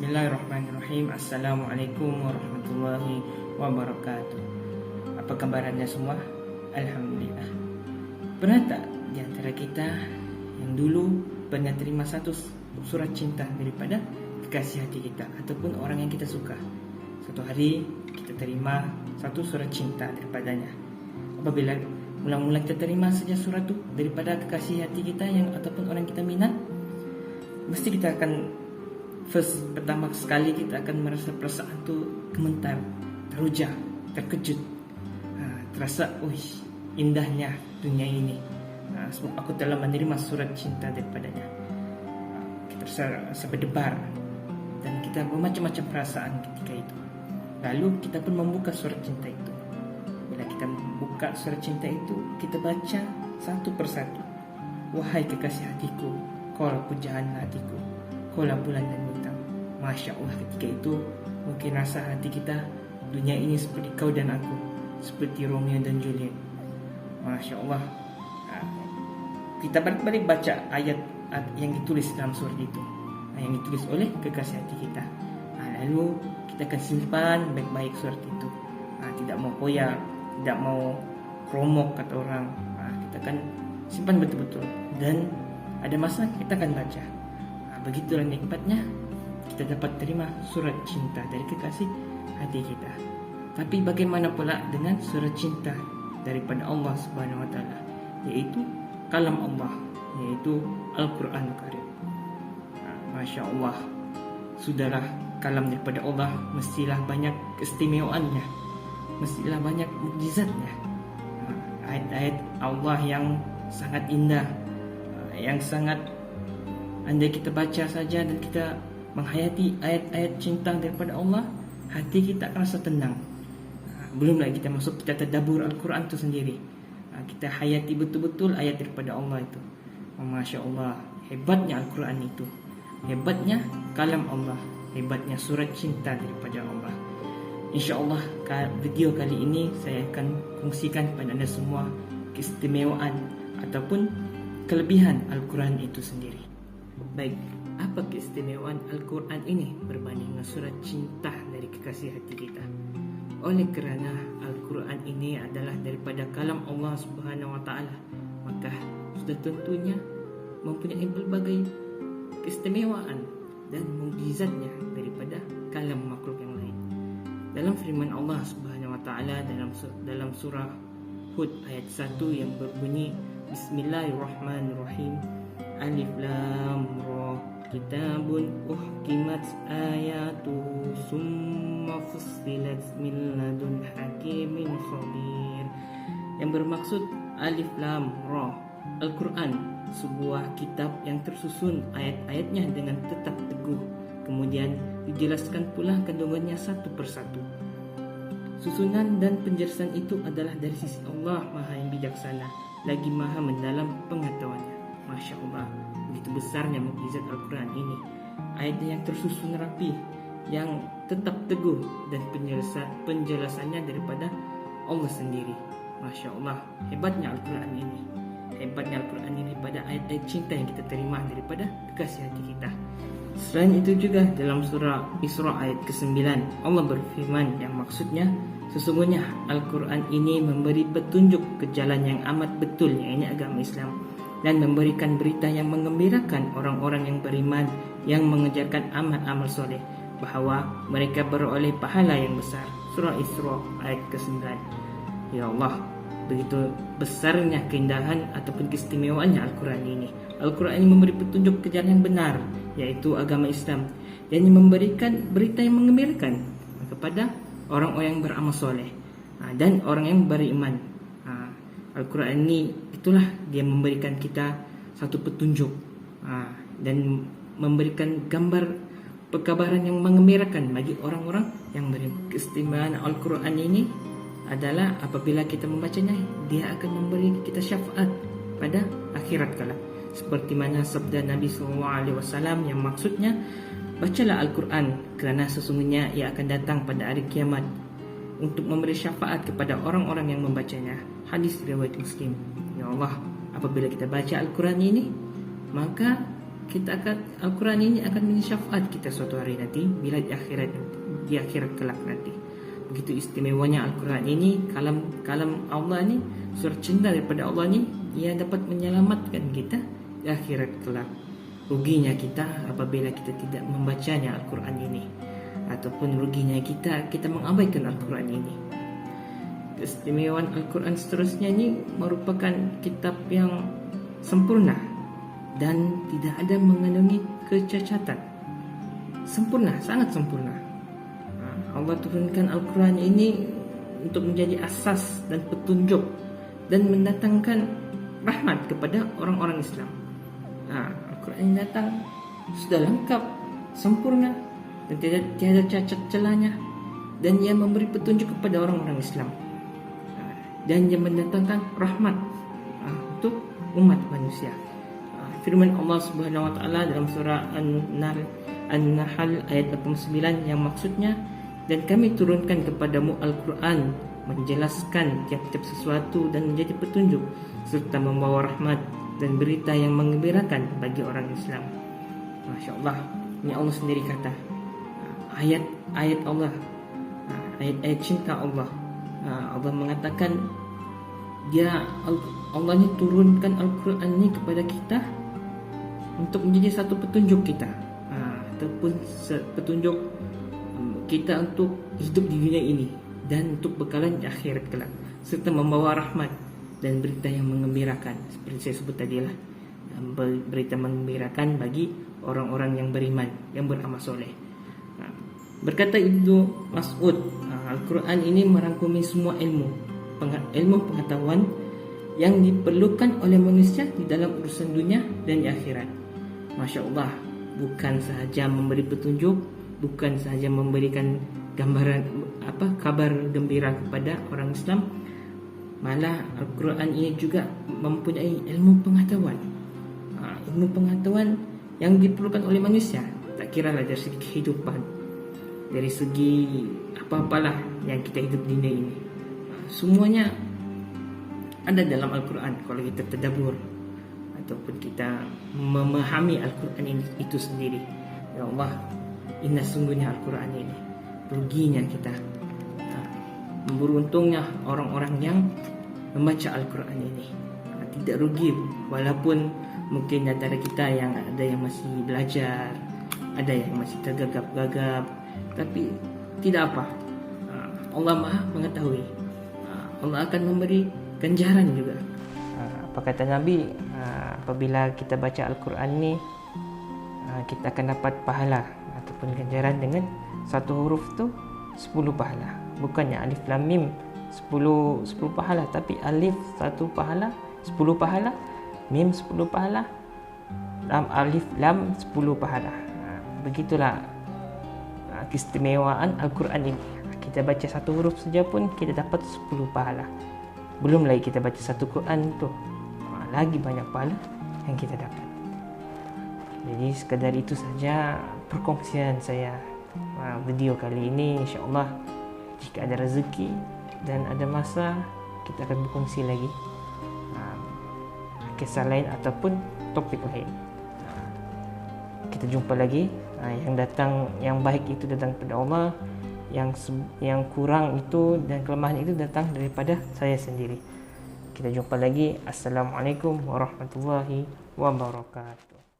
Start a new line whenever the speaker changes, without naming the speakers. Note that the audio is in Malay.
Bismillahirrahmanirrahim. Assalamualaikum warahmatullahi wabarakatuh. Apa kabarnya semua? Alhamdulillah. Pernah tak di antara kita yang dulu pernah terima satu surat cinta daripada kekasih hati kita ataupun orang yang kita suka? Suatu hari kita terima satu surat cinta daripadanya. Apabila mula-mula kita terima saja surat itu daripada kekasih hati kita yang ataupun orang kita minat, mesti kita akan pertama sekali kita akan merasa perasaan tu gemetar, teruja, terkejut, terasa, indahnya dunia ini. Sebab aku telah menerima surat cinta daripadanya. Kita rasa berdebar dan kita bermacam-macam perasaan ketika itu. Lalu kita pun membuka surat cinta itu. Bila kita membuka surat cinta itu, kita baca satu persatu. Wahai kekasih hatiku, kaulah pujaan hatiku, kaulah bulan dan bintang. Masya Allah, ketika itu mungkin rasa hati kita, dunia ini seperti kau dan aku, seperti Romeo dan Juliet. Masya Allah. Kita balik-balik baca ayat yang ditulis dalam surat itu, yang ditulis oleh kekasih hati kita. Lalu kita akan simpan baik-baik surat itu. Tidak mau koyak, tidak mau kromok kata orang. Kita akan simpan betul-betul. Dan ada masa kita akan baca. Begitulah nikmatnya kita dapat terima surat cinta dari kekasih hati kita. Tapi bagaimana pula dengan surat cinta daripada Allah Subhanahu wa taala, yaitu kalam Allah, yaitu Al-Qur'an Karim. Masya Allah, sudahlah, kalam daripada Allah mestilah banyak keistimewaannya, mestilah banyak mukjizatnya. Ayat-ayat Allah yang sangat indah, yang sangat, andai kita baca saja dan kita menghayati ayat-ayat cinta daripada Allah, hati kita akan rasa tenang. Belum lagi kita masuk, kita tadabbur Al-Quran itu sendiri, kita hayati betul-betul ayat daripada Allah itu. Masya Allah, hebatnya Al-Quran itu, hebatnya kalam Allah, hebatnya surat cinta daripada Allah. InsyaAllah video kali ini saya akan kongsikan kepada anda semua keistimewaan ataupun kelebihan Al-Quran itu sendiri. Baik, apa keistimewaan Al-Quran ini berbanding dengan surat cinta dari kekasih hati kita? Oleh kerana Al-Quran ini adalah daripada kalam Allah Subhanahu wa taala, maka sudah tentunya mempunyai berbagai keistimewaan dan mukjizatnya daripada kalam makhluk yang lain. Dalam firman Allah Subhanahu wa taala dalam surah Hud ayat 1 yang berbunyi Bismillahirrahmanirrahim, Alif Lam Ra, Kitabun uhkimat ayatuhu summa fussilat min ladun hakimin khabir. Yang bermaksud Alif Lam Ra, Al-Quran, sebuah kitab yang tersusun ayat-ayatnya dengan tetap teguh, kemudian dijelaskan pula kandungannya satu persatu. Susunan dan penjelasan itu adalah dari sisi Allah Maha yang bijaksana, lagi Maha mendalam pengetahuannya. Masya Allah, begitu besarnya mukjizat Al-Quran ini. Ayatnya yang tersusun rapi, yang tetap teguh, dan penjelasannya daripada Allah sendiri. Masya Allah, hebatnya Al-Quran ini. Hebatnya Al-Quran ini pada ayat-ayat cinta yang kita terima daripada kekasih hati kita. Selain itu juga dalam surah Isra ayat ke-9 Allah berfirman yang maksudnya, sesungguhnya Al-Quran ini memberi petunjuk ke jalan yang amat betul, yaitu agama Islam, dan memberikan berita yang mengembirakan orang-orang yang beriman, yang mengerjakan amal-amal soleh, bahawa mereka beroleh pahala yang besar. Surah Isra ayat ke-9. Ya Allah, begitu besarnya keindahan ataupun keistimewaannya Al-Quran ini. Al-Quran ini memberi petunjuk ke jalan yang benar, yaitu agama Islam, dan memberikan berita yang mengembirakan kepada orang-orang yang beramal soleh dan orang yang beriman. Al-Quran ini, itulah dia memberikan kita satu petunjuk dan memberikan gambar perkabaran yang mengembirakan bagi orang-orang yang beriman. Keistimewaan Al-Quran ini adalah apabila kita membacanya, dia akan memberi kita syafaat pada akhirat kelak, seperti mana sabda Nabi SAW yang maksudnya, bacalah Al-Quran kerana sesungguhnya ia akan datang pada hari kiamat untuk memberi syafaat kepada orang-orang yang membacanya. Hadis riwayat Muslim. Ya Allah, apabila kita baca Al-Quran ini, maka Al-Quran ini akan menjadi syafaat kita suatu hari nanti bila di akhirat kelak nanti. Begitu istimewanya Al-Quran ini, kalam Allah ni, surat cinta daripada Allah ni, ia dapat menyelamatkan kita di akhirat kelak. Ruginya kita apabila kita tidak membacanya Al-Quran ini, ataupun ruginya kita mengabaikan Al-Quran ini. Keistimewaan Al-Quran seterusnya ini merupakan kitab yang sempurna dan tidak ada mengandungi kecacatan. Sempurna, sangat sempurna. Allah turunkan Al-Quran ini untuk menjadi asas dan petunjuk dan mendatangkan rahmat kepada orang-orang Islam. Al-Quran ini datang sudah lengkap, sempurna dan tiada cacat celahnya, dan ia memberi petunjuk kepada orang-orang Islam, dan ia mendatangkan rahmat untuk umat manusia. Firman Allah Subhanahu wa taala dalam surah An-Nahl ayat 89 yang maksudnya, dan kami turunkan kepadamu Al-Quran menjelaskan tiap-tiap sesuatu dan menjadi petunjuk serta membawa rahmat dan berita yang menggembirakan bagi orang Islam. Masya Allah, ini Allah sendiri kata, ayat-ayat Allah, ayat-ayat cinta Allah. Allah mengatakan Allah ini turunkan Al-Quran ini kepada kita untuk menjadi satu petunjuk kita, ataupun petunjuk kita untuk hidup di dunia ini dan untuk bekalan di akhirat kelak, serta membawa rahmat dan berita yang mengembirakan. Seperti saya sebut tadi lah, berita mengembirakan bagi orang-orang yang beriman, yang beramal soleh. Berkata Ibnu Mas'ud, Al-Quran ini merangkumi semua ilmu pengetahuan yang diperlukan oleh manusia di dalam urusan dunia dan di akhirat. Masya Allah, bukan sahaja memberi petunjuk, bukan sahaja memberikan gambaran kabar gembira kepada orang Islam, malah Al-Quran ini juga mempunyai ilmu pengetahuan yang diperlukan oleh manusia. Tak kira lah dari segi kehidupan, dari segi apa-apalah yang kita hidup di dunia ini, semuanya ada dalam Al-Quran kalau kita tadabbur ataupun kita memahami Al-Quran ini itu sendiri. Ya Allah, inna sungguhnya Al-Quran ini, ruginya kita, beruntungnya orang-orang yang membaca Al-Quran ini. Tidak rugi, walaupun mungkin antara kita yang ada yang masih belajar, ada yang masih tergagap-gagap, tapi tidak apa, Allah Maha mengetahui. Allah akan memberi ganjaran juga. Apa kata Nabi, apabila kita baca Al-Quran ini, kita akan dapat pahala ataupun ganjaran dengan satu huruf tu 10 pahala. Bukannya alif lam mim 10 pahala, tapi alif 1 pahala 10 pahala, mim 10 pahala, alif lam 10 pahala. Begitulah keistimewaan Al-Quran ini. Kita baca satu huruf saja pun kita dapat 10 pahala. Belum lagi kita baca satu Quran tu, lagi banyak pahala yang kita dapat. Jadi sekadar itu saja perkongsian saya video kali ini. InsyaAllah jika ada rezeki dan ada masa, kita akan berkongsi lagi kisah lain ataupun topik lain. Kita jumpa lagi. Yang baik itu datang daripada Allah, yang kurang itu dan kelemahan itu datang daripada saya sendiri. Kita jumpa lagi. Assalamualaikum warahmatullahi wabarakatuh.